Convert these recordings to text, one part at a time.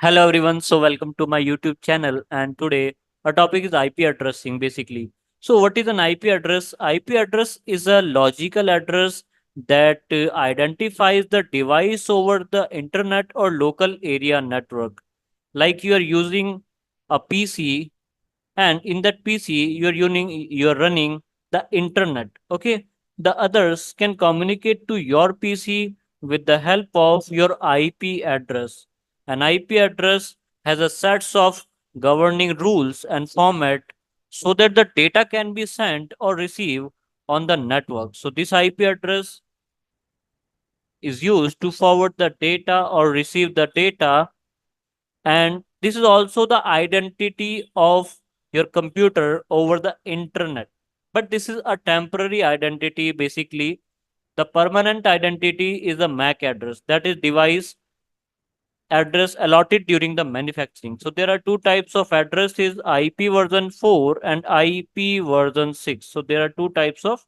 Hello everyone, so welcome to my YouTube channel, and today our topic is IP addressing basically. So what is an IP address? IP address is a logical address that identifies the device over the internet or local area network. Like you are using a PC, and in that PC you're running the internet. Okay, the others can communicate to your PC with the help of your IP address. An IP address has a sets of governing rules and format so that the data can be sent or received on the network. So this IP address is used to forward the data or receive the data, and this is also the identity of your computer over the internet. But this is a temporary identity basically. The permanent identity is the MAC address, that is device address allotted during the manufacturing. So there are two types of addresses, IP version 4 and IP version 6. So there are two types of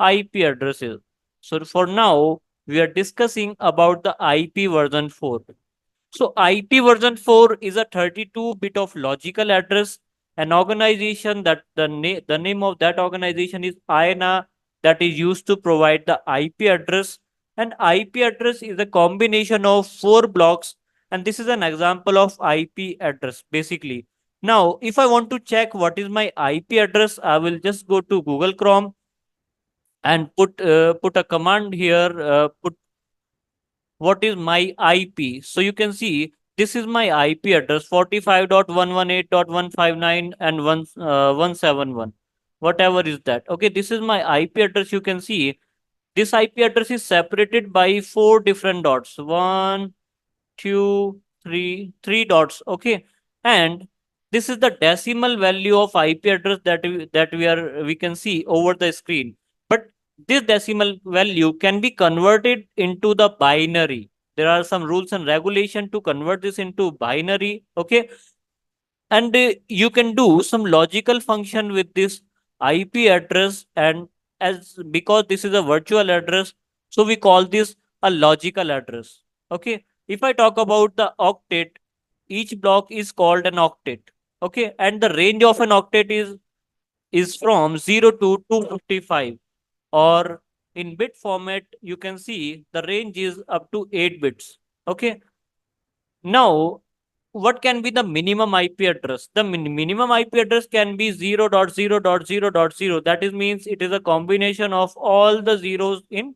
IP addresses. So for now we are discussing about the IP version 4. So IP version 4 is a 32-bit of logical address. An organization that the name of that organization is INA, that is used to provide the IP address. And IP address is a combination of four blocks, and this is an example of IP address basically. Now, if I want to check what is my IP address, I will just go to Google Chrome and put a command here. Put what is my IP. So you can see this is my IP address 45.118.159 and 171. Whatever is that. Okay, this is my IP address. You can see this IP address is separated by four different dots. One, two, three dots. Okay, and this is the decimal value of IP address that we can see over the screen. But this decimal value can be converted into the binary. There are some rules and regulation to convert this into binary. Okay, and you can do some logical function with this IP address, and as because this is a virtual address, so we call this a logical address. Okay, if I talk about the octet, each block is called an octet. Okay, and the range of an octet is from 0 to 255, or in bit format you can see the range is up to 8 bits. Okay, now what can be the minimum IP address? The minimum IP address can be 0.0.0.0. That is means it is a combination of all the zeros in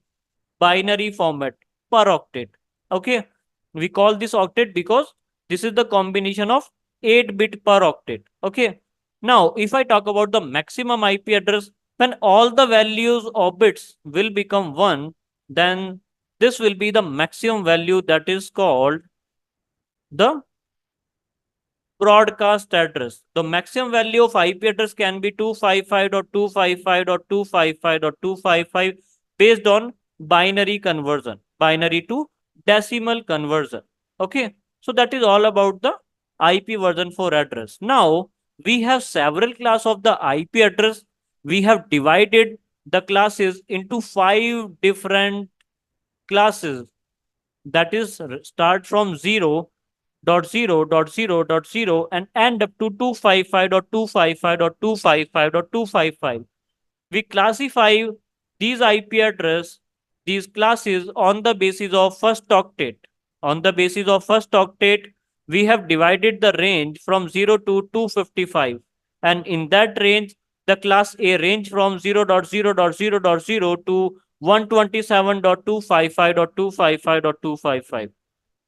binary format per octet. Okay, we call this octet because this is the combination of 8 bit per octet. Okay, now if I talk about the maximum IP address, when all the values of bits will become 1, then this will be the maximum value, that is called the broadcast address. The maximum value of IP address can be 255.255.255.255 based on binary conversion, binary to decimal conversion. Okay, so that is all about the IP version 4 address. Now we have several class of the IP address. We have divided the classes into 5 different classes, that is start from 0.0.0.0 and end up to 255.255.255.255. We classify these IP address, these classes on the basis of first octet. On the basis of first octet, we have divided the range from 0 to 255. And in that range, the class A range from 0.0.0.0 to 127.255.255.255.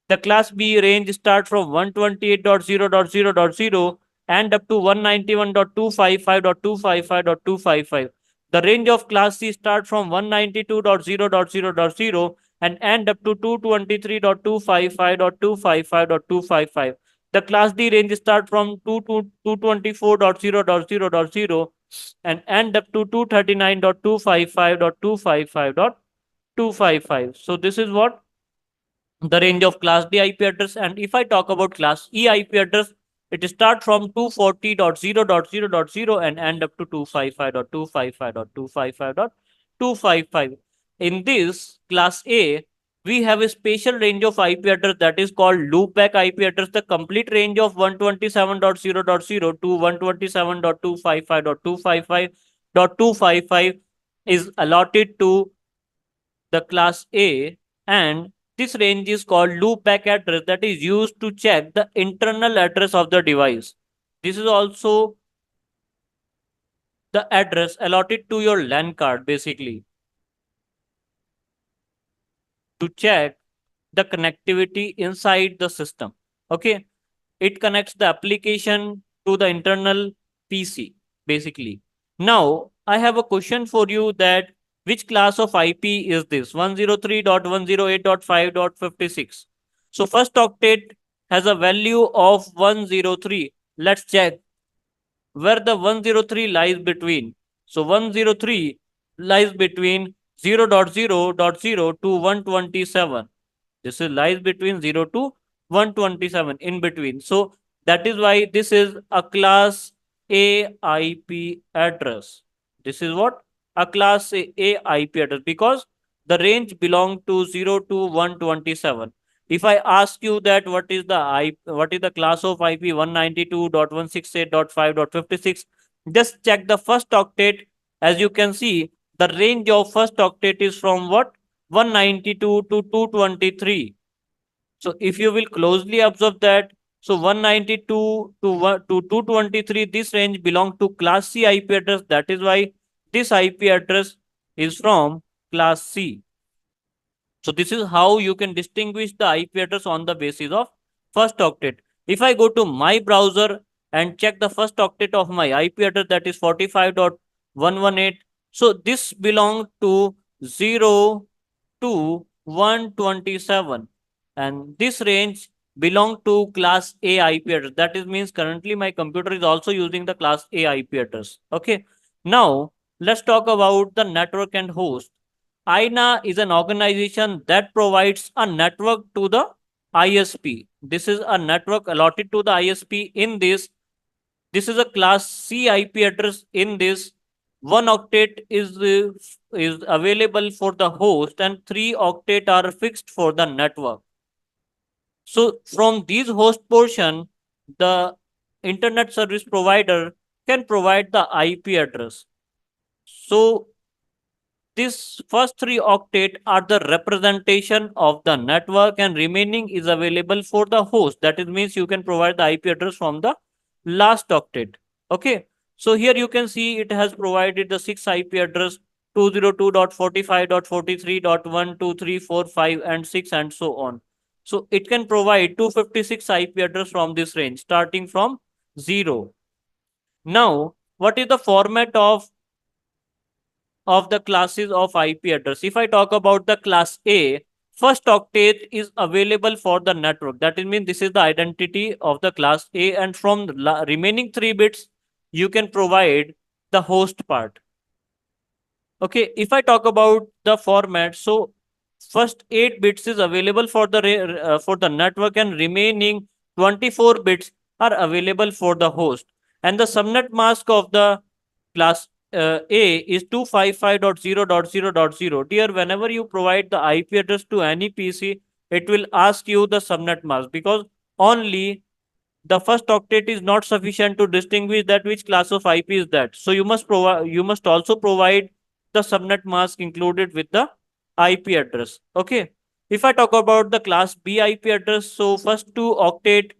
The class B range start from 128.0.0.0 and up to 191.255.255.255. The range of class C start from 192.0.0.0 and end up to 223.255.255.255. The class D range start from 2 to 224.0.0.0 and end up to 239.255.255.255. So this is what the range of class D IP address. And if I talk about class E IP address, it start from 240.0.0.0 and end up to 255.255.255.255. In this class A, we have a special range of IP address that is called loopback IP address. The complete range of 127.0.0 to 127.255.255.255 is allotted to the class A, and this range is called loopback address that is used to check the internal address of the device. This is also the address allotted to your LAN card basically to check the connectivity inside the system. Okay, it connects the application to the internal PC basically. Now I have a question for you that which class of IP is this? 103.108.5.56. So first octet has a value of 103. Let's check where the 103 lies between. So 103 lies between 0.0.0 to 127. This is lies between 0 to 127 in between. So that is why this is a class A IP address. This is what? A class A IP address because the range belong to 0 to 127. If I ask you that what is the class of IP 192.168.5.56, just check the first octet. As you can see, the range of first octet is from what? 192 to 223. So if you will closely observe that, so 192 to 223, this range belong to class C IP address. That is why this IP address is from class C. So this is how you can distinguish the IP address on the basis of first octet. If I go to my browser and check the first octet of my IP address, that is 45.118. So this belongs to 0 to 127, and this range belong to class A IP address. That is means currently my computer is also using the class A IP address. Okay. Now let's talk about the network and host. INA is an organization that provides a network to the ISP. This is a network allotted to the ISP. In this is a class C IP address. In this, one octet is available for the host, and three octet are fixed for the network. So from these host portion, the internet service provider can provide the IP address. So these first three octet are the representation of the network, and remaining is available for the host. That is means you can provide the IP address from the last octet. Okay. So here you can see it has provided the six IP address 202.45.43.12345 and 6 and so on. So it can provide 256 IP address from this range starting from 0. Now, what is the format of the classes of IP address? If I talk about the class A, first octet is available for the network. That is mean this is the identity of the class A, and from the remaining 3 bits, you can provide the host part. Okay, if I talk about the format, so first 8 bits is available for the network, and remaining 24 bits are available for the host. And the subnet mask of the class A is 255.0.0.0. Dear, whenever you provide the IP address to any PC, it will ask you the subnet mask because only the first octet is not sufficient to distinguish that which class of IP is that. So you must also provide the subnet mask included with the IP address. Okay. If I talk about the class B IP address, so first two octet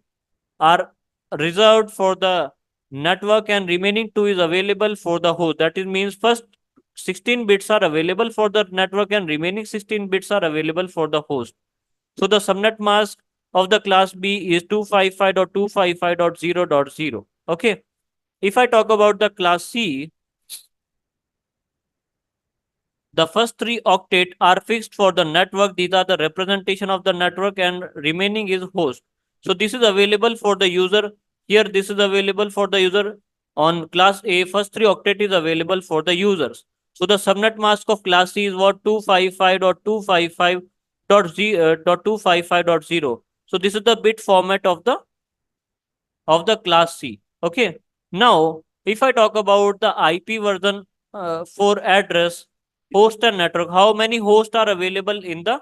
are reserved for the network, and remaining two is available for the host. That is means first 16 bits are available for the network, and remaining 16 bits are available for the host. So the subnet mask of the class B is 255.255.0.0. Okay. If I talk about the class C, the first three octet are fixed for the network. These are the representation of the network, and remaining is host. So this is available for the user. Here this is available for the user. On class A, first three octet is available for the users. So the subnet mask of class C is what? 255.255.255.0. So this is the bit format of the class C. Okay. Now, if I talk about the IP version for address, host and network, how many hosts are available in the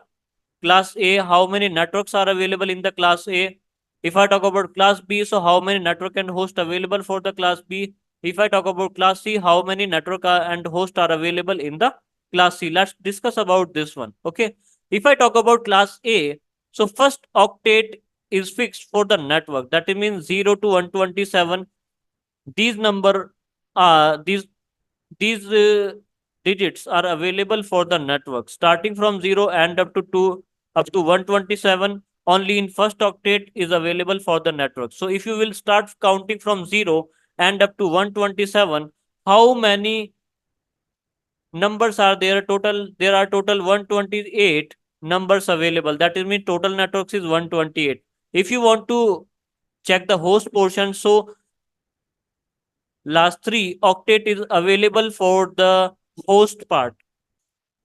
class A, how many networks are available in the class A? If I talk about class B, so how many network and host available for the class B? If I talk about class C, how many network and host are available in the class C? Let's discuss about this one. Okay. If I talk about class A, so first octet is fixed for the network. That means 0 to 127. These number these digits are available for the network starting from 0 and up to 2 up to 127. Only in first octet is available for the network. So if you will start counting from 0 and up to 127, how many numbers are there? There are total 128 numbers available. That is mean total networks is 128. If you want to check the host portion, so last three octet is available for the host part.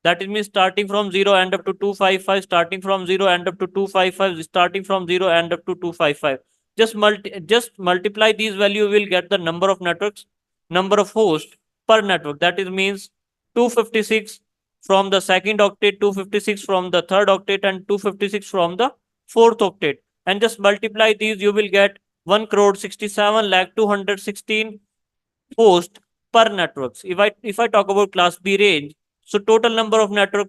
That is means starting from 0 and up to 255, starting from 0 and up to 255, starting from 0 and up to 255. Just multiply these value, you will get the number of networks, number of hosts per network. That is means 256 from the second octet, 256 from the third octet, and 256 from the fourth octet. And just multiply these, you will get 1 crore 67 lakh 216 host per networks. If I talk about class B range, so total number of network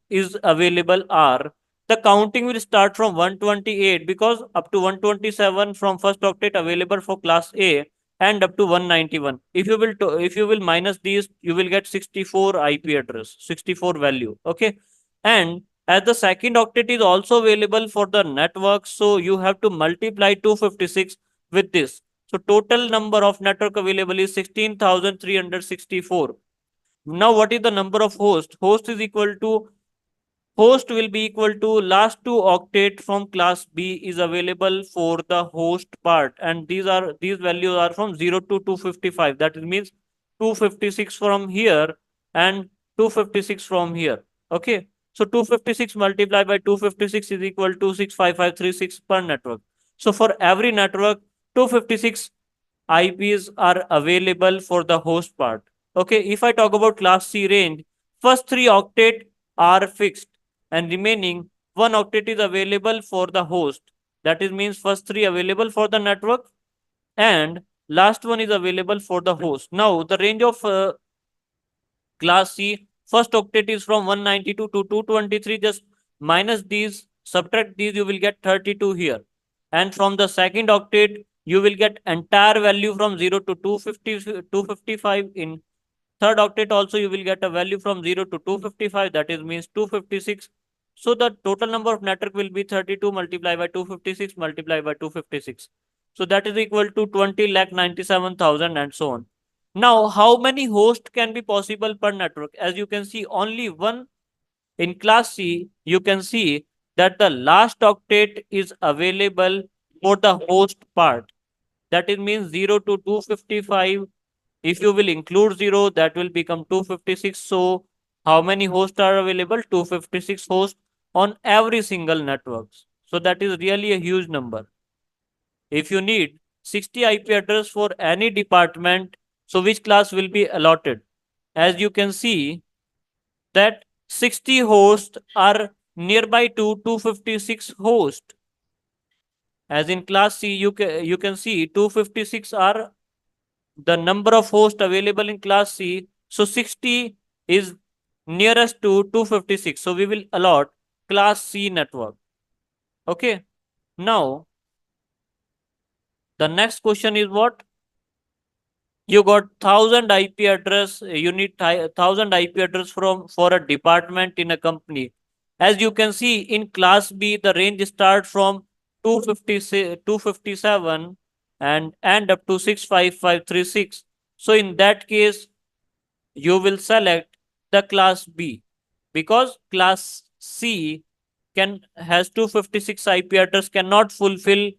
is available are, the counting will start from 128 because up to 127 from first octet available for class A and up to 191. If you will minus these, you will get 64 IP address, 64 value. Okay, and as the second octet is also available for the network, so you have to multiply 256 with this. So total number of network available is 16,364. Now what is the number of host? Host will be equal to last two octet from class B is available for the host part, and these values are from 0 to 255. That means 256 from here and 256 from here. Okay, so 256 multiplied by 256 is equal to 65536 per network. So for every network, 256 IPs are available for the host part. Okay, if I talk about class C range, first three octet are fixed and remaining one octet is available for the host. That is means first three available for the network and last one is available for the host. Now the range of class C, first octet is from 192 to 223. Just minus these, subtract these, you will get 32 here. And from the second octet, you will get entire value from 0 to 250, 255. In third octet also, you will get a value from 0 to 255. That is means 256. So the total number of network will be 32 multiplied by 256 multiplied by 256. So that is equal to 20 lakh 97,000 and so on. Now, how many hosts can be possible per network? As you can see, only one. In class C, you can see that the last octet is available for the host part. That is means 0 to 255. If you will include 0, that will become 256. So, how many hosts are available? 256 hosts on every single network. So, that is really a huge number. If you need 60 IP address for any department, so which class will be allotted? As you can see that 60 hosts are nearby to 256 hosts. As in class C, you can see 256 are the number of hosts available in class C. So 60 is nearest to 256. So we will allot class C network. Okay. Now, the next question is what? You got 1,000 IP address. You need 1,000 IP address for a department in a company. As you can see in class B, the range starts from 257 and end up to 65536. So in that case, you will select the class B because class C has 256 IP address, cannot fulfill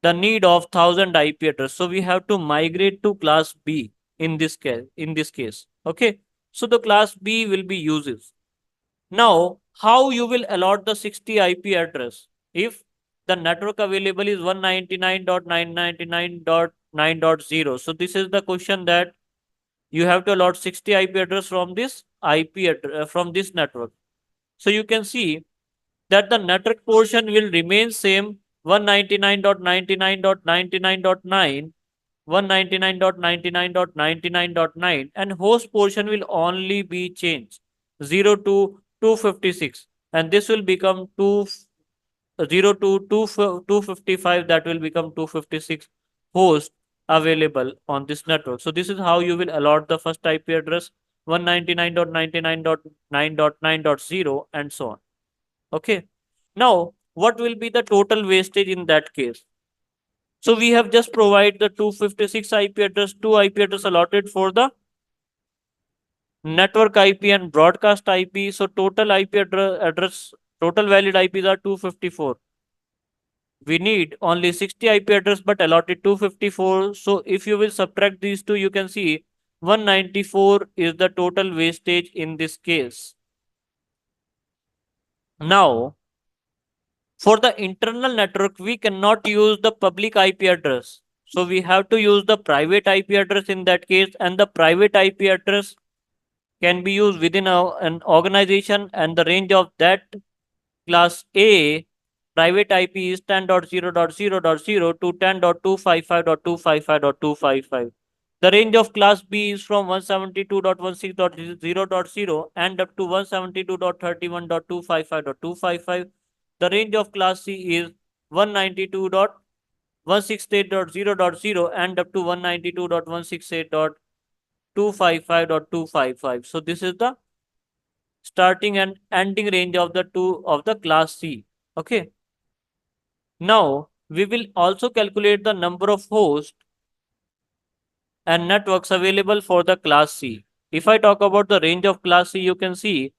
the need of 1,000 IP address. So we have to migrate to class B in this case. Okay. So the class B will be uses. Now, how you will allot the 60 IP address? If the network available is 199.999.9.0. So this is the question that you have to allot 60 IP address from this from this network. So you can see that the network portion will remain same 199.99.99.9, 199.99.99.9, and host portion will only be changed 0 to 256, and this will become 0 to 255, that will become 256 hosts available on this network. So this is how you will allot the first IP address 199.99.9.9.0 and so on. Okay. Now, what will be the total wastage in that case? So we have just provided the 256 IP address, two IP address allotted for the network IP and broadcast IP. So total IP address, total valid IPs are 254. We need only 60 IP address but allotted 254. So if you will subtract these two, you can see 194 is the total wastage in this case. Now, for the internal network, we cannot use the public IP address. So we have to use the private IP address in that case, and the private IP address can be used within an organization, and the range of that class A private IP is 10.0.0.0 to 10.255.255.255. The range of class B is from 172.16.0.0 and up to 172.31.255.255. The range of class C is 192.168.0.0 and up to 192.168.255.255. So this is the starting and ending range of the two of the class C. Okay. Now we will also calculate the number of hosts and networks available for the class C. If I talk about the range of class C, you can see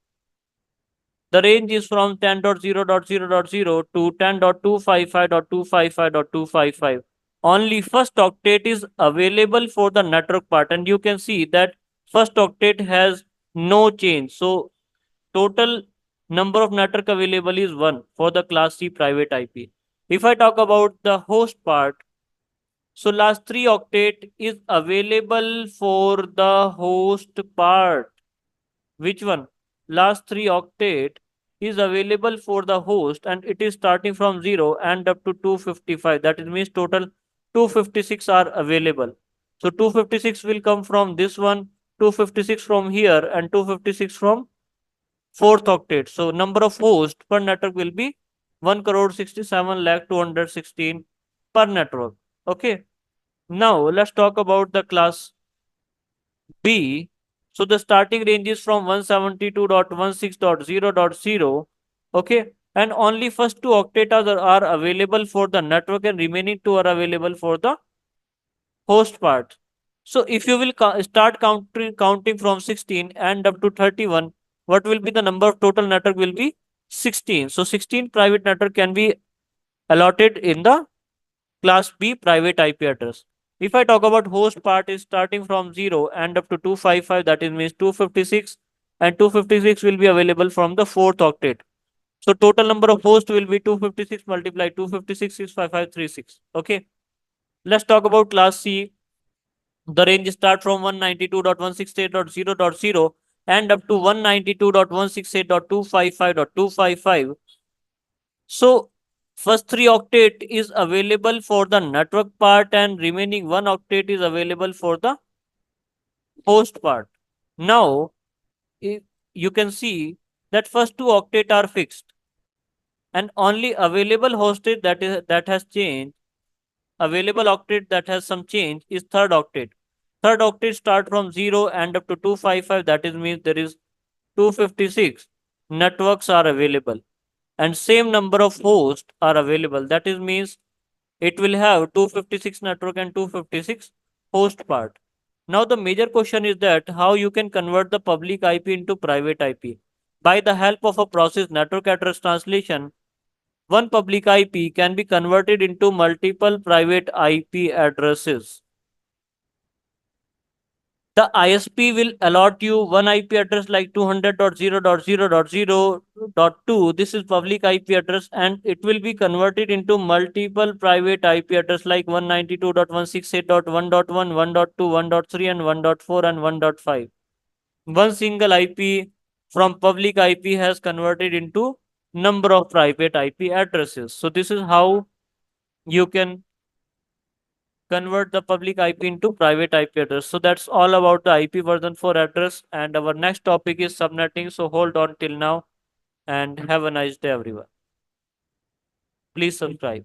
the range is from 10.0.0.0 to 10.255.255.255. Only first octet is available for the network part, and you can see that first octet has no change. So total number of network available is 1 for the class C private IP. If I talk about the host part, so last 3 octet is available for the host part. Which one? Last 3 octet is available for the host, and it is starting from 0 and up to 255. That is means total 256 are available. So 256 will come from this one, 256 from here, and 256 from fourth octet. So number of hosts per network will be 1 crore 67 lakh 216 per network. Okay. Now let's talk about the class B. So the starting range is from 172.16.0.0. Okay. And only first two octets are available for the network, and remaining two are available for the host part. So if you will start counting from 16 and up to 31, what will be the number of total network will be 16. So 16 private network can be allotted in the class B private IP address. If I talk about host part is starting from 0 and up to 255, that is means 256, and 256 will be available from the fourth octet. So total number of hosts will be 256 multiplied 256 65536. Okay. Let's talk about class C. The range start from 192.168.0.0 and up to 192.168.255.255. So first 3 octet is available for the network part, and remaining 1 octet is available for the host part. Now you can see that first 2 octet are fixed, and only available hosted that has changed, available octet that has some change is third octet. Third octet start from 0 and up to 255, that is means there is 256 networks are available, and same number of hosts are available. That is means it will have 256 network and 256 host part. Now the major question is that how you can convert the public IP into private IP. By the help of a process network address translation, one public IP can be converted into multiple private IP addresses. The ISP will allot you one IP address like 200.0.0.0.2. This is public IP address, and it will be converted into multiple private IP address like 192.168.1.1, 1.2, 1.3, and 1.4 and 1.5. One single IP from public IP has converted into number of private IP addresses. So this is how you can convert the public IP into private IP address. So that's all about the IP version 4 address. And our next topic is subnetting. So hold on till now and have a nice day, everyone. Please subscribe.